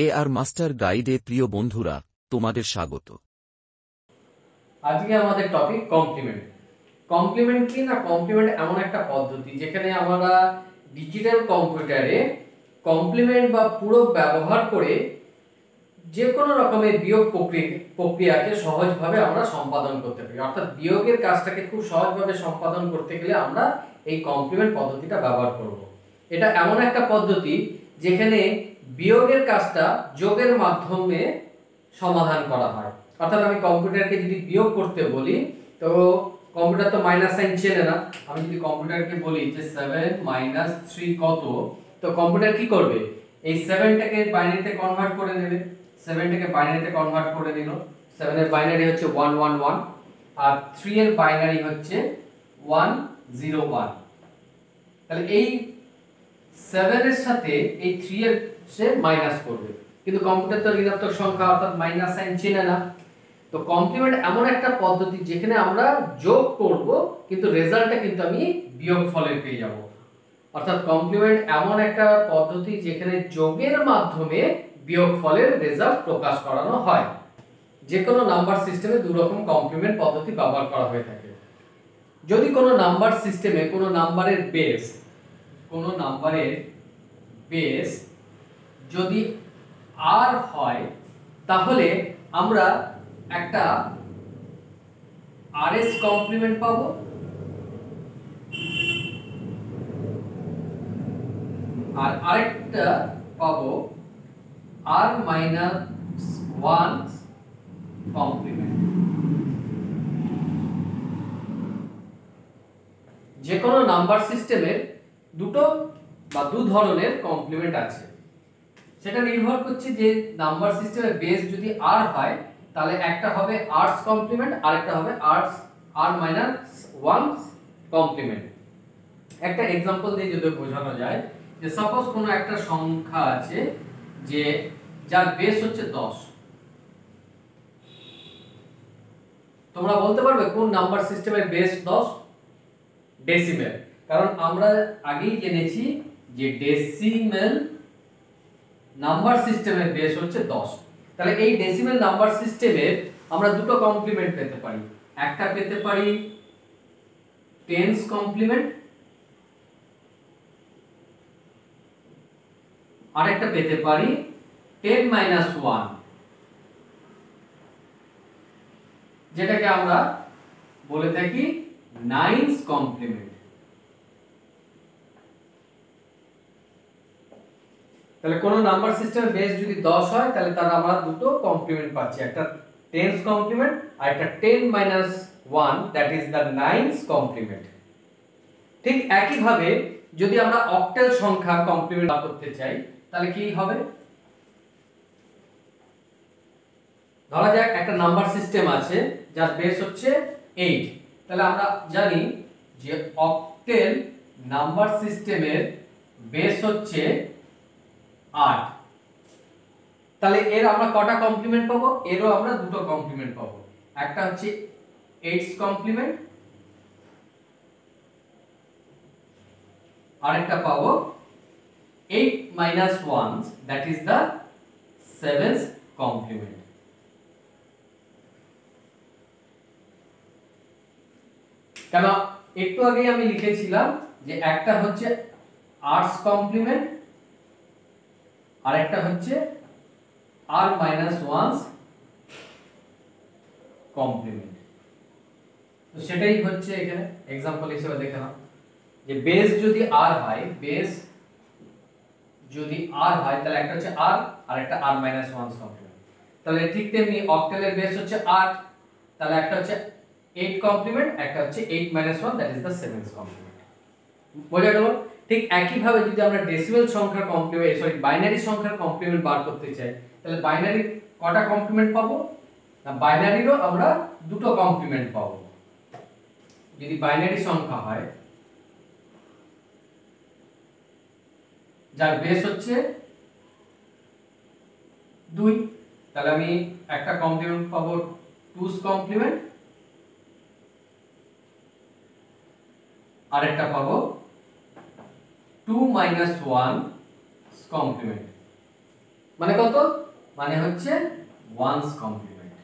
AR master গাইডে প্রিয় বন্ধুরা, তোমাদের স্বাগত। আজকে আমাদের টপিক কমপ্লিমেন্ট। কমপ্লিমেন্ট কি না, কমপ্লিমেন্ট এমন একটা পদ্ধতি যেখানে আমরা ডিজিটাল কম্পিউটারে কমপ্লিমেন্ট বা পূরক ব্যবহার করে যে কোনো রকমের বিয়োগ প্রক্রিয়াকে সহজভাবে আমরা সম্পাদন করতে পারি। অর্থাৎ বিয়োগের কাজটাকে খুব সহজভাবে সম্পাদন করতে গেলে আমরা এই কমপ্লিমেন্ট পদ্ধতিটা ব্যবহার করব। এটা এমন একটা পদ্ধতি যেখানে বিয়োগের কাজটা যোগের মাধ্যমে সমাধান করা হয়। অর্থাৎ আমি কম্পিউটারকে যদি বিয়োগ করতে বলি, তো কম্পিউটার তো মাইনাস সাইন চেনে না। আমি যদি কম্পিউটারকে বলি যে 7 - 3 কত, তো কম্পিউটার কি করবে? এই 7টাকে বাইনারিতে কনভার্ট করে নেবে। 7টাকে বাইনারিতে কনভার্ট করে নিল। 7 এর বাইনারি হচ্ছে 111 আর 3 এর বাইনারি হচ্ছে 101। তাহলে এই 7 এর সাথে এই 3 এর সে মাইনাস করবে, কিন্তু কম্পিউটার তো ঋণাত্মক সংখ্যা অর্থাৎ মাইনাস সাইন চেনে না। তো কমপ্লিমেন্ট এমন একটা পদ্ধতি যেখানে আমরা যোগ করব কিন্তু রেজাল্টটা কিন্তু আমি বিয়োগ ফলে পেয়ে যাব। অর্থাৎ কমপ্লিমেন্ট এমন একটা পদ্ধতি যেখানে যোগের মাধ্যমে বিয়োগ ফলের রেজাল্ট প্রকাশ করানো হয়। যে কোনো নাম্বার সিস্টেমে দুই রকম কমপ্লিমেন্ট পদ্ধতি ব্যবহার করা হয়ে থাকে। যদি কোনো নাম্বার সিস্টেমে কোনো নাম্বারের বেস যদি আর হয়, তাহলে আমরা একটা আরএস কমপ্লিমেন্ট পাবো আর আরেকটা পাবো আর -1 কমপ্লিমেন্ট। যে কোনো নাম্বার সিস্টেমের দুটো বা দু ধরনের কমপ্লিমেন্ট আছে। সেটা নির্ভর করছে যে নাম্বার সিস্টেমের বেস যদি আর হয়, তাহলে একটা হবে আরস কমপ্লিমেন্ট আর একটা হবে R-1 কমপ্লিমেন্ট। একটা एग्जांपल দিয়ে যদি বোঝানো যায়, যে সাপোজ কোনো একটা সংখ্যা আছে যে যার বেস হচ্ছে 10। তোমরা বলতে পারবে কোন নাম্বার সিস্টেমের বেস 10? ডেসিমেল। কারণ আমরা আগেই জেনেছি যে ডেসিমেল নাম্বার সিস্টেমের বেস হচ্ছে 10। তাহলে এই ডেসিমেল নাম্বার সিস্টেমের আমরা দুটো কমপ্লিমেন্ট পেতে পারি। একটা পেতে পারি টেন্স কমপ্লিমেন্ট, আরেকটা পেতে পারি 10-1, যেটাকে আমরা বলে থাকি নাইনস কমপ্লিমেন্ট। তাহলে কোন নাম্বার সিস্টেমের বেস যদি 10 হয়, তাহলে তার আমরা দুটো কমপ্লিমেন্ট পাচ্ছি, একটা টেন্স কমপ্লিমেন্ট আর একটা 10-1, that is the nines complement. ঠিক একই ভাবে যদি আমরা অক্টাল সংখ্যা কমপ্লিমেন্ট করতে চাই, তাহলে কি হবে? ধরা যাক একটা নাম্বার সিস্টেম আছে যার বেস হচ্ছে 8। তাহলে আমরা জানি যে অক্টেল নাম্বার সিস্টেমের বেস হচ্ছে 8। তাহলে এর আমরা কটা কমপ্লিমেন্ট পাবো? এরও আমরা দুটো কমপ্লিমেন্ট পাবো। একটা হচ্ছে 8's কমপ্লিমেন্ট, আরেকটা পাবো 8-1, that is the 7th complement. কেন একটু আগে আমি লিখেছিলাম যে একটা হচ্ছে আরস কমপ্লিমেন্ট আর একটা হচ্ছে R-1 কমপ্লিমেন্ট। তো সেটাই হচ্ছে এখানে एग्जांपल হিসেবে দেখে নাও যে বেস যদি আর হয়, তাহলে একটা হচ্ছে আর আর একটা R-1 কমপ্লিমেন্ট। তাহলে ঠিক তেমনি অক্টালের বেস হচ্ছে 8, তাহলে একটা হচ্ছে 8 কমপ্লিমেন্ট, একটা হচ্ছে 8-1, that is the 7th complement. বোঝা গেল? ঠিক একই ভাবে যদি আমরা ডেসিমেল সংখ্যার বাইনারি সংখ্যার কমপ্লিমেন্ট বার করতে চাই, তাহলে বাইনারি কটা কমপ্লিমেন্ট পাবো? না, বাইনারিরও আমরা দুটো কমপ্লিমেন্ট পাবো। যদি বাইনারি সংখ্যা হয় যার বেস হচ্ছে 2, তাহলে আমি একটা কমপ্লিমেন্ট পাবো 2's কমপ্লিমেন্ট, আরেকটা পাবো 2-1's কমপ্লিমেন্ট। মানে কত, মানে হচ্ছে ওয়ান্স কমপ্লিমেন্ট।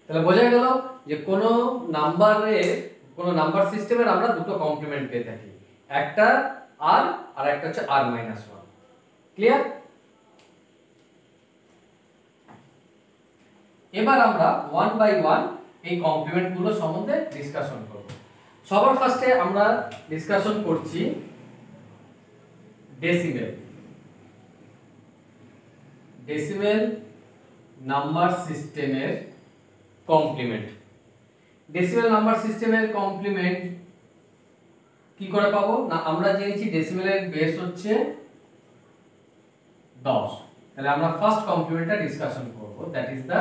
তাহলে বোঝা গেল যে কোনো নাম্বার সিস্টেমের আমরা দুটো কমপ্লিমেন্ট পেয়ে থাকি, একটা আর আর একটা হচ্ছে r-1। ক্লিয়ার? এবার আমরা ওয়ান বাই ওয়ান এই কমপ্লিমেন্ট গুলো সম্বন্ধে ডিসকাশন করব। সবার ফার্স্টে আমরা ডিসকাশন করছি ডেসিমেল নাম্বার সিস্টেমের কমপ্লিমেন্ট। ডেসিমেল নাম্বার সিস্টেমের কমপ্লিমেন্ট কি করে পাবো না, আমরা জেনেছি ডেসিমেলের বেস হচ্ছে 10। তাহলে আমরা ফার্স্ট কমপ্লিমেন্টটা ডিসকাশন করব, that is the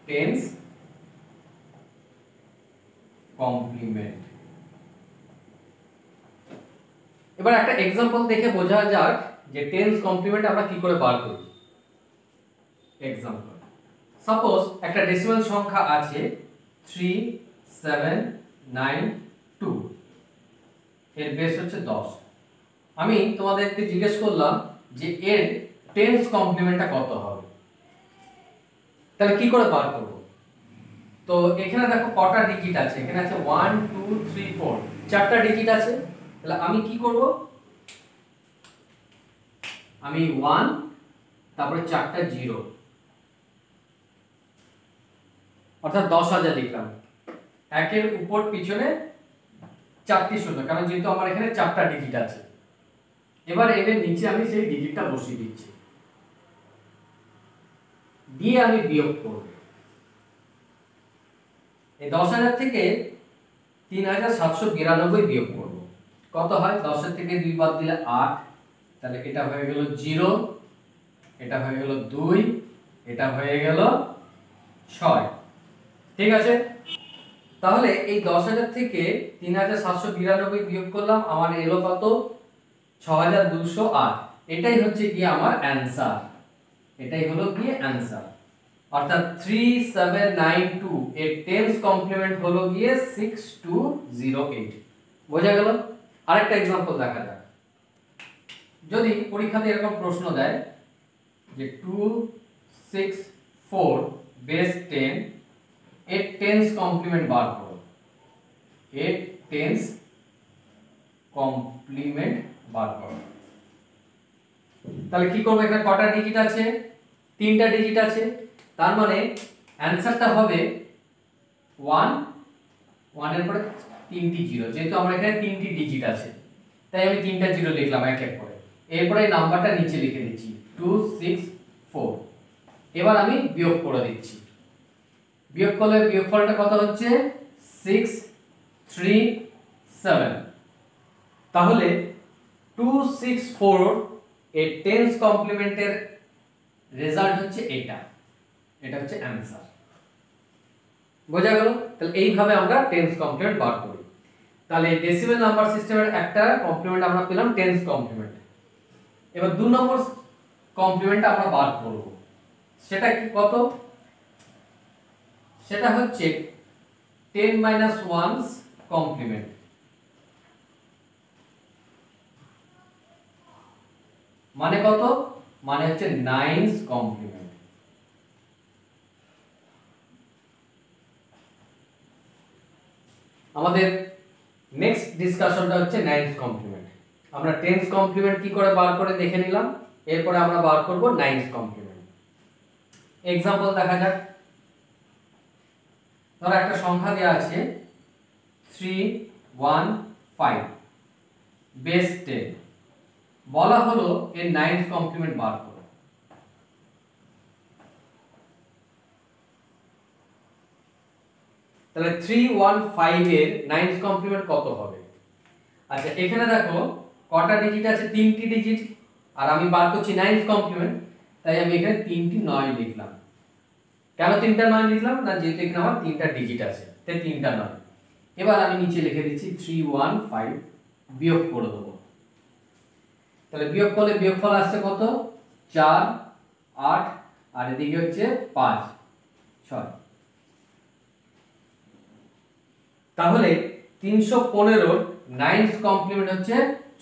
tens complement. এবার একটা एग्जांपल দেখে বোঝা যাক যে টেন্স কমপ্লিমেন্ট আমরা কি করে বার করি। एग्जांपल, সাপোজ একটা ডেসিমাল সংখ্যা আছে 3792, এর বেস হচ্ছে 10। আমি তোমাদেরকে জিজ্ঞেস করলাম যে এর টেন্স কমপ্লিমেন্টটা কত হবে, তাহলে কি করে বার করব? তো এখানে দেখো কটা ডিজিট আছে, এখানে আছে 1 2 3 4, চারটা ডিজিট আছে। তাহলে আমি কি করব, আমি 1 তারপরে চারটা 0 অর্থাৎ 10,000 লিখলাম, একের উপর পিছনে চারটি শূন্য, কারণ যেহেতু আমার এখানে চারটা ডিজিট আছে। এবার এর নিচে আমি সেই ডিজিটটা বসিয়ে দিচ্ছি, দিয়ে আমি বিয়োগ করব। এই 10,000 থেকে 3,792 বিয়োগ করব, কত হয়? 10 এর থেকে 2 বাদ দিলে 8, তাহলে এটা হয়ে গেল 0, এটা হয়ে গেল 2, এটা হয়ে গেল 6। ঠিক আছে? তাহলে এই 10,000 থেকে 3,792 বিয়োগ করলাম, আমার এলো কত? 6,208। এটাই হচ্ছে কি আমার অ্যানসার, এটাই হলো কি অ্যানসার। অর্থাৎ 3792 এর টেন্স কমপ্লিমেন্ট হলো গিয়ে 6208। বোঝা গেল? আরেকটা एग्जांपल দেখা যাক। যদি পরীক্ষাতে এরকম প্রশ্ন দেয় যে 264 বেস 10 এর টেন্স কমপ্লিমেন্ট বার করো, এর টেন্স কমপ্লিমেন্ট বার করো, তাহলে কি করব? এখানে কটা ডিজিট আছে? তিনটা ডিজিট আছে, তার মানে অ্যানসারটা হবে 1 1 এর পরে তিনটি 0, যেহেতু আমার এখানে তিনটি ডিজিট আছে তাই আমি তিনটা 0 লিখলাম এক এক করে। এরপরে এই নাম্বারটা নিচে লিখে দিচ্ছি 264। এবার আমি বিয়োগ করে দিচ্ছি, বিয়োগ করলে বিয়োগফলটা কত হচ্ছে? 637। তাহলে 264 এর টেন্স কমপ্লিমেন্টের রেজাল্ট হচ্ছে এটা, এটা হচ্ছে অ্যানসার। বোঝা গেল? তাহলে এইভাবে আমরা টেন্স কমপ্লিমেন্ট বার করি। তাহলে ডেসিমেল নাম্বার সিস্টেমের একটা কমপ্লিমেন্ট আমরা পেলাম, টেন্স কমপ্লিমেন্ট। এবার 2 নম্বর কমপ্লিমেন্ট আমরা বার করব, সেটা কি কত? সেটা হচ্ছে 10 - 1's কমপ্লিমেন্ট। মানে কত? মানে হচ্ছে 9's কমপ্লিমেন্ট। আমাদের নেক্সট ডিসকাশনটা হচ্ছে 9's কমপ্লিমেন্ট। আমরা 10's কমপ্লিমেন্ট কি করে বার করে দেখে নিলাম, এরপরে আমরা বার করব 9's কমপ্লিমেন্ট। एग्जांपल দেখা যাক। ধরো একটা সংখ্যা দেয়া আছে 315 বেস 10, বলা হলো এর 9's কমপ্লিমেন্ট বার করো। তাহলে 315 এর 9's কমপ্লিমেন্ট কত হবে? আচ্ছা এখানে দেখো কটা ডিজিট আছে? তিনটি ডিজিট, আর আমি বার করছি 9's কমপ্লিমেন্ট, তাই আমি এখানে 3টি 9 লিখলাম। কেন 3টা 9 লিখলাম না, যেহেতু এখানে আমার 3টা ডিজিট আছে তাই 3টা 9। এবার আমি নিচে লিখে দিচ্ছি 315, বিয়োগ করে দেব। তাহলে বিয়োগ করলে বিয়োগফল আসছে কত? 4 8, আর এদিকে হচ্ছে 5 6। তাহলে 315 নাইনস কমপ্লিমেন্ট হচ্ছে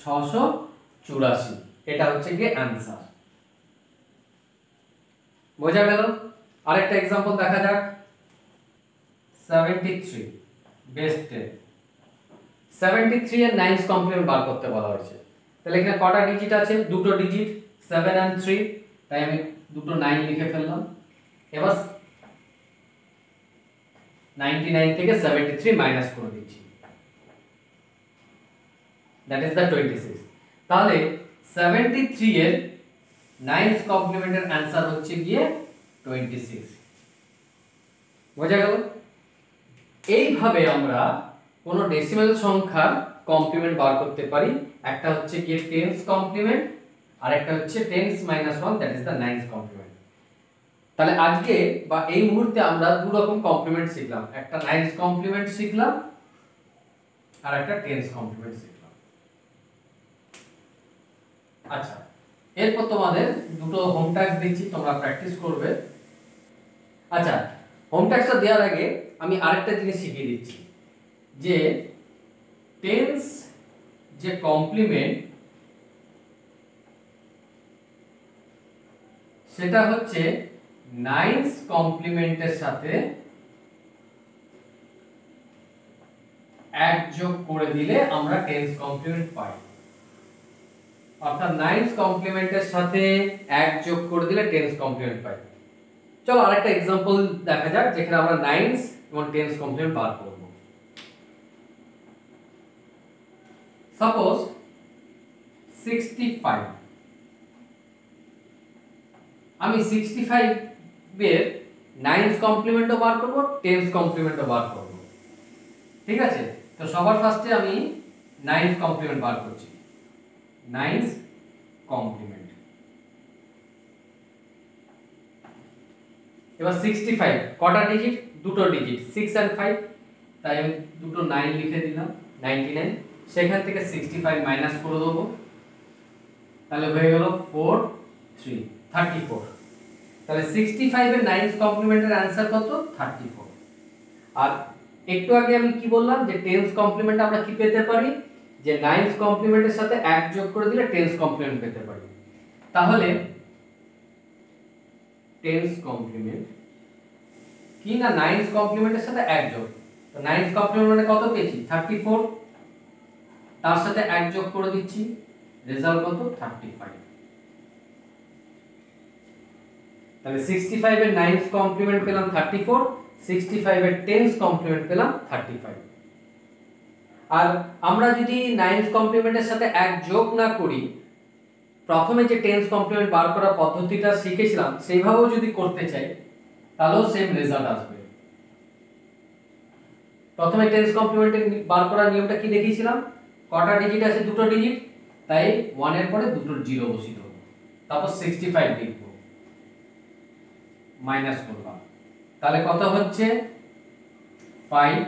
684, এটা হচ্ছে কি অ্যানসার। বোঝা গেল? আরেকটা एग्जांपल দেখা যাক। 73 বেস 10, 73 এর নাইনস কমপ্লিমেন্ট বার করতে বলা হয়েছে। তাহলে এখানে কটা ডিজিট আছে? দুটো ডিজিট, 7 and 3, তাই আমি দুটো 9 লিখে ফেললাম। এবার 99 থেকে 73 মাইনাস করে দিচ্ছি, দ্যাট ইজ দ্য 26। তাহলে 73 এর নাইনস কমপ্লিমেন্টের आंसर হচ্ছে গিয়ে 26। বোঝা গেল? এইভাবে আমরা কোন ডেসিমাল সংখ্যার কমপ্লিমেন্ট বার করতে পারি। একটা হচ্ছে গিয়ে টেন্স কমপ্লিমেন্ট, আর একটা হচ্ছে tens minus 1, that is the nines complement. তাহলে আজকে বা এই মুহূর্তে আমরা দু রকম কমপ্লিমেন্ট শিখলাম, একটা নাইনস কমপ্লিমেন্ট শিখলাম আর একটা টেন্স কমপ্লিমেন্ট শিখলাম। আচ্ছা, এরপর তোমাদের দুটো হোম টাস্ক দিচ্ছি, তোমরা প্র্যাকটিস করবে। আচ্ছা, হোম টাস্কটা দেওয়ার আগে আমি আরেকটা জিনিস শিখিয়ে দিচ্ছি, যে টেন্স যে কমপ্লিমেন্ট সেটা হচ্ছে নাইনস কমপ্লিমেন্টের সাথে এক যোগ করে দিলে আমরা টেন্স কমপ্লিমেন্ট পাই। অর্থাৎ নাইনস কমপ্লিমেন্টের সাথে এক যোগ করে দিলে টেন্স কমপ্লিমেন্ট পাই। চলো আরেকটা एग्जांपल দেখা যাক যেখানে আমরা নাইনস এবং টেন্স কমপ্লিমেন্ট বার করব। সাপোজ 65, আমি 65 এর নাইনস কমপ্লিমেন্টও বার করব, টেন্স কমপ্লিমেন্টও বার করব। ঠিক আছে? তো সবার ফার্স্টে আমি নাইনস কমপ্লিমেন্ট বার করছি, নাইনস কমপ্লিমেন্ট। এবার 65 কটা ডিজিট? দুটো ডিজিট, 6 and 5, তাই আমি দুটো 9 লিখে দিলাম, 99। সেখান থেকে 65 মাইনাস করে দেব, তাহলে হয়ে গেল 4 3 34। তাহলে 65 এর নাইনস কমপ্লিমেন্টের आंसर কত? 34। আর একটু আগে আমি কি বললাম, যে টেন্স কমপ্লিমেন্ট আমরা কি পেতে পারি, যে নাইনস কমপ্লিমেন্টের সাথে এক যোগ করে দিলে টেন্স কমপ্লিমেন্ট পেতে পারি। তাহলে টেন্স কমপ্লিমেন্ট কি না, নাইনস কমপ্লিমেন্টের সাথে এক যোগ, তো নাইনস কমপ্লিমেন্ট মানে কত পেয়েছি? 34, তার সাথে এক যোগ করে দিচ্ছি, রেজাল্ট কত? 35। তাহলে 65 এর নাইনস কমপ্লিমেন্ট পেলাম 34, 65 এর টেন্স কমপ্লিমেন্ট পেলাম 35। আর আমরা যদি নাইনস কমপ্লিমেন্টের সাথে এক যোগ না করি, প্রথমে যে টেন্স কমপ্লিমেন্ট বার করার পদ্ধতিটা শিখেছিলাম সেইভাবেও যদি করতে চাই, তাহলেও সেম রেজাল্ট আসবে। প্রথমে টেন্স কমপ্লিমেন্ট বার করার নিয়মটা কি দেখিয়েছিলাম, কটা ডিজিট আছে? দুটো ডিজিট, তাই 1 এর পরে দুটো 0 বসিয়ে দেব, তারপর 65 লিখব, মাইনাস করলাম, তাহলে কত হচ্ছে? 5,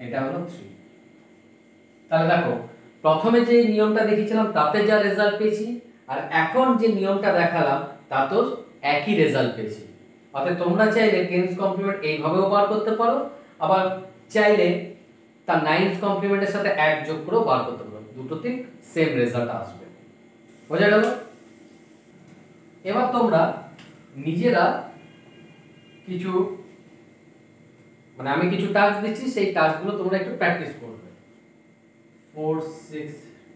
এটা হলো 3। তাহলে দেখো প্রথমে যে নিয়মটা দেখিয়েছিলাম তাতে যা রেজাল্ট পেয়েছি, আর এখন যে নিয়মটা দেখালাম তাতেও একই রেজাল্ট পেয়েছি। অর্থাৎ তোমরা চাইলে টেন্স কমপ্লিমেন্ট এইভাবেও বার করতে পারো, আবার চাইলে তার নাইনস কমপ্লিমেন্টের সাথে এক যোগ করেও বার করতে পারো, দুটোতে সেম রেজাল্ট আসবে। বোঝা গেল? এবার তোমরা নিজেরা কিছু, মানে আমি কিছু টাস্ক দিচ্ছি, সেই টাস্কগুলো তোমরা একটু প্র্যাকটিস করবে। 4 6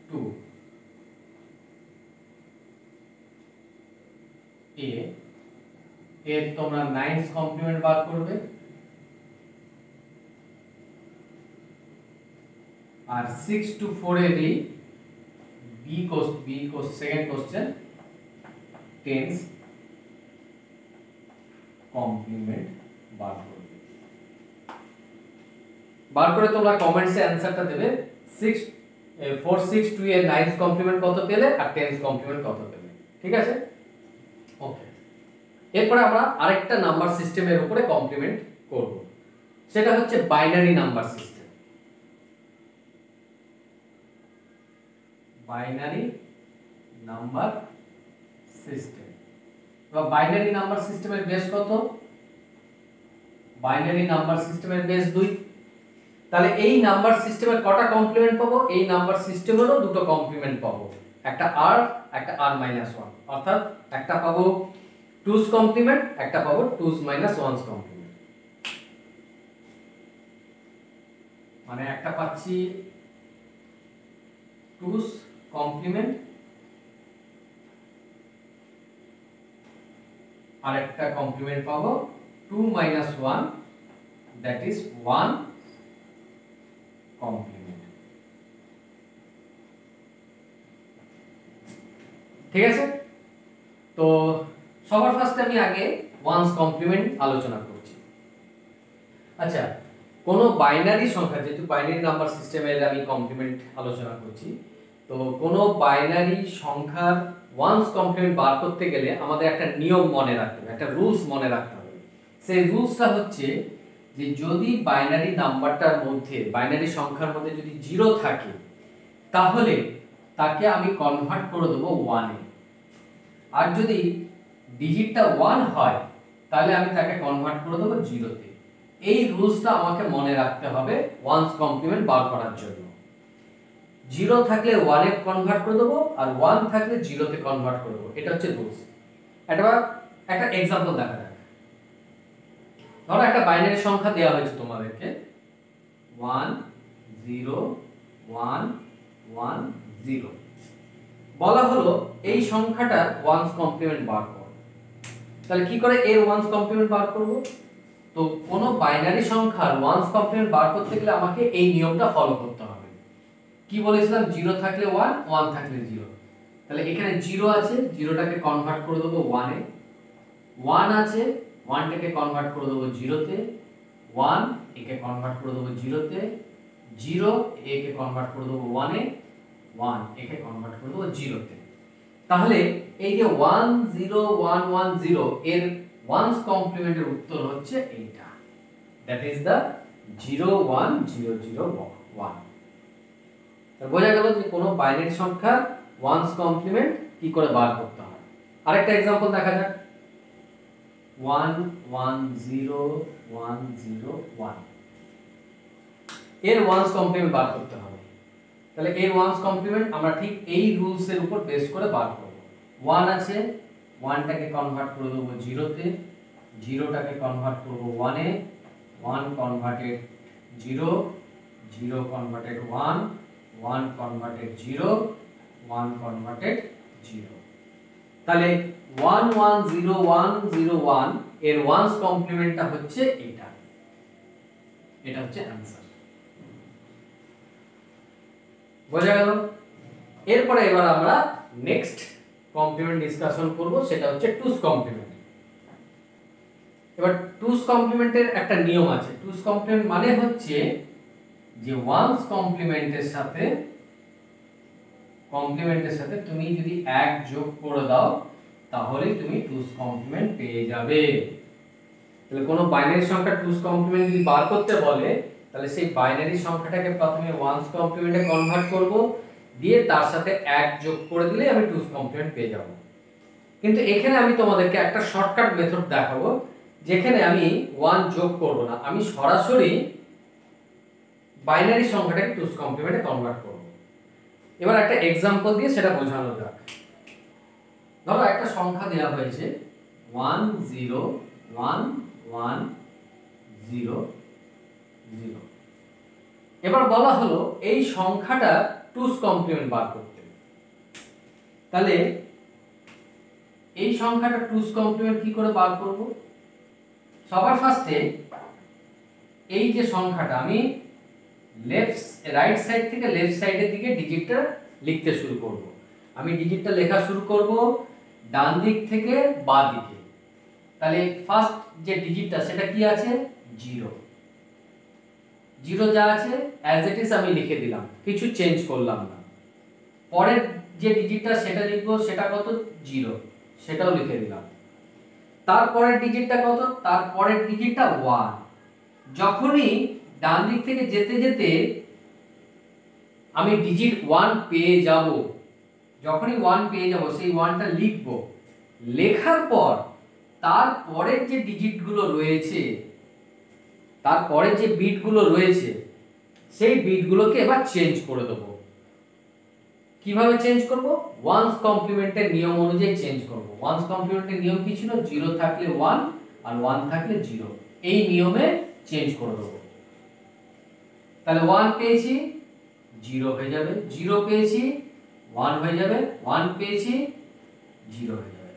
2 এর তোমরা নাইনস কমপ্লিমেন্ট বার করবে, আর 6 to 4 এর B second question tense complement বার করবে। বার করে তোমরা কমেন্টসে অ্যানসারটা দেবে, 4 6 2 এর নাইনস কমপ্লিমেন্ট কত পেলে আর টেন্স কমপ্লিমেন্ট কত পেলে। ঠিক আছে? ওকে, এরপরে আমরা আরেকটা নাম্বার সিস্টেমের উপরে কমপ্লিমেন্ট করব, সেটা হচ্ছে binary number system. Binary number system বা বাইনারি নাম্বার সিস্টেমের বেস কত? বাইনারি নাম্বার সিস্টেমের বেস 2। তাহলে এই নাম্বার সিস্টেমের কটা কমপ্লিমেন্ট পাবো? এই নাম্বার সিস্টেমেরও দুটো কমপ্লিমেন্ট পাবো, একটা r একটা r-1, অর্থাৎ একটা পাবো 2's কমপ্লিমেন্ট, একটা পাবো 2's - 1's কমপ্লিমেন্ট। মানে একটা পাচ্ছি 2's কমপ্লিমেন্ট আর একটা কমপ্লিমেন্ট পাবো 2 - 1, দ্যাট ইজ 1 কমপ্লিমেন্ট। ঠিক আছে, তো সবার ফার্স্টে আমি আগে 1's কমপ্লিমেন্ট আলোচনা করছি। আচ্ছা, কোনো বাইনারি সংখ্যা, যেহেতু বাইনারি নাম্বার সিস্টেমের আমি কমপ্লিমেন্ট আলোচনা করছি, তো কোনো বাইনারি সংখ্যার 1's কমপ্লিমেন্ট বার করতে গেলে আমাদের একটা নিয়ম মনে রাখতে হবে, একটা রুলস মনে রাখতে হবে। সেই রুলসটা হচ্ছে যে যদি বাইনারি নাম্বারটার মধ্যে, বাইনারি সংখ্যার মধ্যে যদি 0 থাকে, তাহলে তাকে আমি কনভার্ট করে দেবো 1 এ। আর যদি ডিজিটটা 1 হয়, তাহলে আমি তাকে কনভার্ট করে দেবো 0 তে। এই রুলসটা আমাকে মনে রাখতে হবে 1's কমপ্লিমেন্ট বার করার জন্য। 0 থাকলে 1 এ কনভার্ট করে দেবো, আর 1 থাকলে 0 তে কনভার্ট করে দেবো, এটা হচ্ছে রুলস। একটা এক্সাম্পল দেখা যাক। ধরো একটা বাইনারি সংখ্যা দেওয়া হয়েছে তোমাদেরকে 1 0 1 1 0, বলা হলো এই সংখ্যাটা 1's কমপ্লিমেন্ট বার করো। তাহলে কি করে এর 1's কমপ্লিমেন্ট বার করব? তো কোনো বাইনারি সংখ্যার 1's কমপ্লিমেন্ট বার করতে গেলে আমাকে এই নিয়মটা ফলো করতে হবে। কি বলেছিলাম? 0 থাকলে 1, 1 থাকলে 0। তাহলে এখানে 0 আছে, 0টাকে কনভার্ট করে দেবো 1 এ। 1 আছে, 1টাকে কনভার্ট করে দেবো 0 তে। 1 একে কনভার্ট করে দেবো 0 তে। 0 একে কনভার্ট করে দেবো 1 এ। 1 একে কনভার্ট করে দেবো 0 তে। তাহলে এই যে 1 0 1 1 0 এর 1's কমপ্লিমেন্টের উত্তর হচ্ছে এইটা, দ্যাট ইজ দা 0 1 0 0 1। বোঝা গেল যে কোনো বাইনারি সংখ্যা 1's কমপ্লিমেন্ট কি করে বার করতে হয়। আরেকটা एग्जांपल দেখা যাক। 1 1 0 1 0 1 এর 1's কমপ্লিমেন্ট বার করতে হবে। তাহলে এর 1's কমপ্লিমেন্ট আমরা ঠিক এই রুলস এর উপর বেস করে বার করব। 1 আছে, 1টাকে কনভার্ট করে দেব 0 তে। 0টাকে কনভার্ট করব 1 এ। 1 কনভার্টেড 0, 0 কনভার্টেড 1, 1 কনভার্টেড 0, 1 কনভার্টেড 0। তাহলে 1 1 0 1 0 1 এর 1's কমপ্লিমেন্টটা হচ্ছে এটা। এটা হচ্ছে आंसर। বোঝা গেল? এরপরে এবার আমরা নেক্সট কমপ্লিমেন্ট ডিসকাশন করব, সেটা হচ্ছে 2's কমপ্লিমেন্ট। এবার 2's কমপ্লিমেন্টের একটা নিয়ম আছে। 2's কমপ্লিমেন্ট মানে হচ্ছে যে 1's কমপ্লিমেন্টের সাথে তুমি যদি 1 যোগ করে দাও, তাহলে তুমি 2's কমপ্লিমেন্ট পেয়ে যাবে। তাহলে কোনো বাইনারি সংখ্যা 2's কমপ্লিমেন্ট যদি বার করতে বলে, তাহলে সেই বাইনারি সংখ্যাটাকে প্রথমে 1's কমপ্লিমেন্টে কনভার্ট করব, দিয়ে তার সাথে 1 যোগ করে দিলে আমি 2's কমপ্লিমেন্ট পেয়ে যাব। কিন্তু এখানে আমি তোমাদেরকে একটা শর্টকাট মেথড দেখাবো, যেখানে আমি 1 যোগ করব না, আমি সরাসরি বাইনারি সংখ্যাটাকে 2's কমপ্লিমেন্টে কনভার্ট করব। এবার একটা एग्जांपल দিয়ে সেটা বোঝানো যাক। ধরো একটা সংখ্যা দেওয়া হয়েছে 1 0 1 1 0 0। এবার বলা হলো এই সংখ্যাটা 2's কমপ্লিমেন্ট বার করতে। তাহলে এই সংখ্যাটা 2's কমপ্লিমেন্ট কি করে বার করব? সবার ফার্স্টে এই যে সংখ্যাটা আমি রাইট সাইড থেকে লেফট সাইডের দিকে ডিজিটটা লিখতে শুরু করব। আমি ডিজিটটা লেখা শুরু করব ডান দিক থেকে বাঁ দিকে। তাহলে ফার্স্ট যে ডিজিটটা সেটা কি আছে? 0। 0 যা আছে অ্যাজ ইট ইজ আমি লিখে দিলাম, কিছু চেঞ্জ করলাম না। পরের যে ডিজিটটা সেটা লিখবো, সেটা কত? 0, সেটাও লিখে দিলাম। তারপরের ডিজিটটা কত? তারপরের ডিজিটটা 1। যখনই ডান দিক থেকে যেতে যেতে আমি ডিজিট 1 পেয়ে যাব, যখনই 1 পেয়ে যাব সেই 1টা লিখব। লেখার পর তারপরের যে ডিজিটগুলো রয়েছে, তারপরে যে বিটগুলো রয়েছে, সেই বিটগুলোকে এবার চেঞ্জ করে দেবো। কিভাবে চেঞ্জ করব? ওয়ান্স কমপ্লিমেন্টের নিয়ম অনুযায়ী চেঞ্জ করব। ওয়ান্স কমপ্লিমেন্টের নিয়ম কি ছিল? 0 থাকলে 1 আর 1 থাকলে 0, এই নিয়মে চেঞ্জ করে দেবো। তাহলে 1 পেয়েছি 0 হয়ে যাবে, 0 পেয়েছি 1 হয়ে যাবে, 1 পেয়েছি 0 হয়ে যাবে।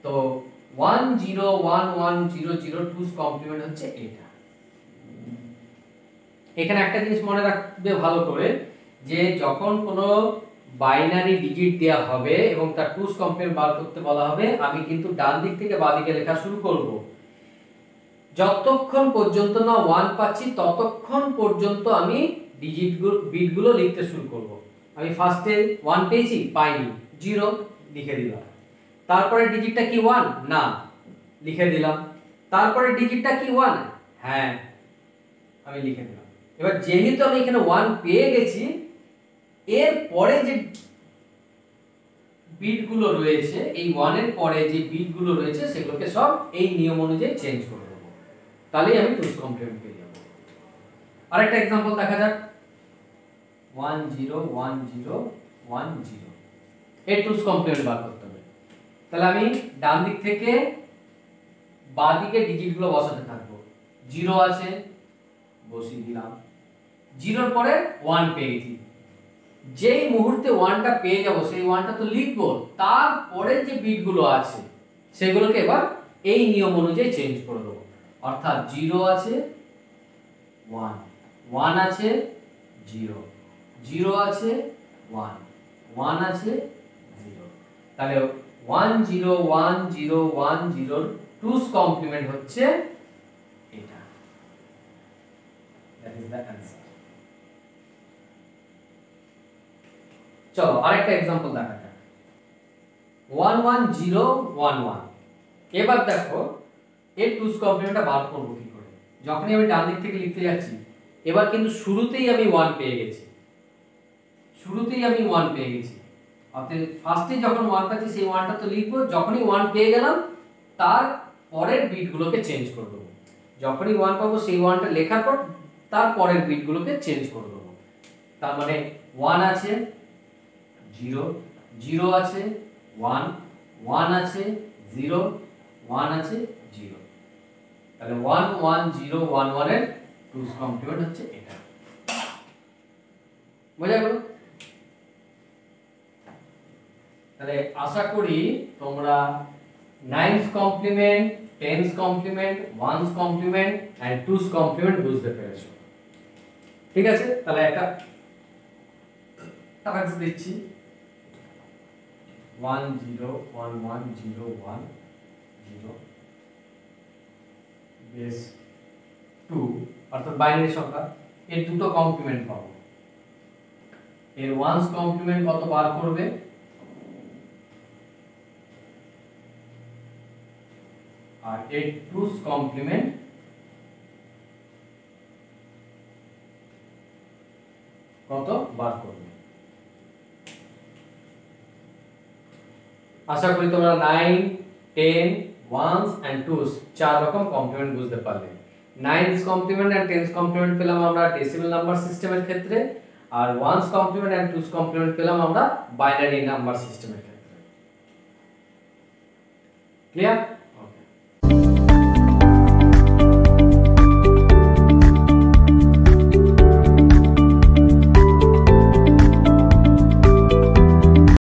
তো 1 0 1 1 0 0 টুস কমপ্লিমেন্ট হচ্ছে এটা। এখানে একটা জিনিস মনে রাখবে ভালো করে, যে যখন কোনো বাইনারি ডিজিট দেওয়া হবে এবং তার টুস কমপ্লিমেন্ট বার করতে বলা হবে, আমি কিন্তু ডান দিক থেকে বাঁ দিকে লেখা শুরু করব। যতক্ষণ পর্যন্ত না 1 পাচ্ছি ততক্ষণ পর্যন্ত আমি বিটগুলো লিখতে শুরু করব। আমি ফার্স্টে 1 পেয়েছি, পাইনি, 0 লিখে দিলাম। তারপরে ডিজিটটা কি 1? না, লিখে দিলাম। তারপরে ডিজিটটা কি 1? হ্যাঁ, আমি লিখে দিলাম। এবার যেহেতু আমি এখানে 1 পেয়ে গেছি, এর পরে যে বিটগুলো রয়েছে, এই 1 এর পরে যে বিটগুলো রয়েছে সেগুলোকে সব এই নিয়ম অনুযায়ী চেঞ্জ করে দেব, তাহলেই আমি টুস কমপ্লিমেন্ট পেয়ে যাব। আরেকটা एग्जांपल দেখা যাক। 1 0 1 0 1 0, এর টুস কমপ্লিমেন্ট বার করতে হবে। তাহলে আমি ডান দিক থেকে বাঁ দিকে ডিজিটগুলো বসাতে থাকবো। 0 আছে, বসিয়ে দিলাম। 0 এর পরে 1 পেয়ে গেছি, যেই মুহূর্তে 1টা পেয়ে যাব সেই 1টা তো লিখবো, তারপরে যে বিটগুলো আছে সেগুলোকে এবার এই নিয়ম অনুযায়ী চেঞ্জ করে দেবো। অর্থাৎ 0 আছে 1, 1 আছে 0, 0 আছে 1, 1 আছে 0। তাহলে 1 0 1 0 1 0 টুস কমপ্লিমেন্ট হচ্ছে এটা। That is the answer. চলো আরেকটা एग्जांपल দেখা যাক। 1 1 0 1 1। এবার দেখো এর টুস কমপ্লিমেন্টটা বার করব কি করে। যখনই আমি ডান দিক থেকে লিখতে যাচ্ছি, এবার কিন্তু শুরুতেই আমি 1 পেয়ে গেছি, শুরুতেই আমি 1 পেয়ে গেছি। অর্থাৎ ফার্স্টে যখন 1 পাচ্ছি সেই 1টা তো লিখবো, যখনই 1 পেয়ে গেলাম তার পরের বিটগুলোকে চেঞ্জ করে দেবো। যখনই 1 পাবো সেই 1টা লেখার পর তার পরের বিটগুলোকে চেঞ্জ করে দেবো। তার মানে 1 আছে 0, 0 আছে 1, 1 আছে 0, 1 আছে 0। তাহলে 1 1 0 1 1 এর টুস কমপ্লিমেন্ট হচ্ছে এটা। বোঝা গেল? তাহলে আশা করি তোমরা 9th complement, 10th complement, 1st complement and 2st complement বুঝতে পেরেছো। ঠিক আছে, তাহলে একটা টাস্ক দিচ্ছি। 1 0 1 1 0 1 0 বেস 2, অর্থাৎ বাইনারি সংখ্যা, এর দুটো কমপ্লিমেন্ট পাবো। এর 1's কমপ্লিমেন্ট কত বার করবে? আর এর 2's কমপ্লিমেন্ট কত বার করবে? আশা করি তোমরা 9 10 1s and 2s চার রকম কমপ্লিমেন্ট বুঝতে পারলে। 9th complement and 10th complement পেলাম আমরা ডেসিমাল নাম্বার সিস্টেমের ক্ষেত্রে, আর 1s complement and 2s complement পেলাম আমরা বাইনারি নাম্বার সিস্টেমের ক্ষেত্রে। ক্লিয়ার?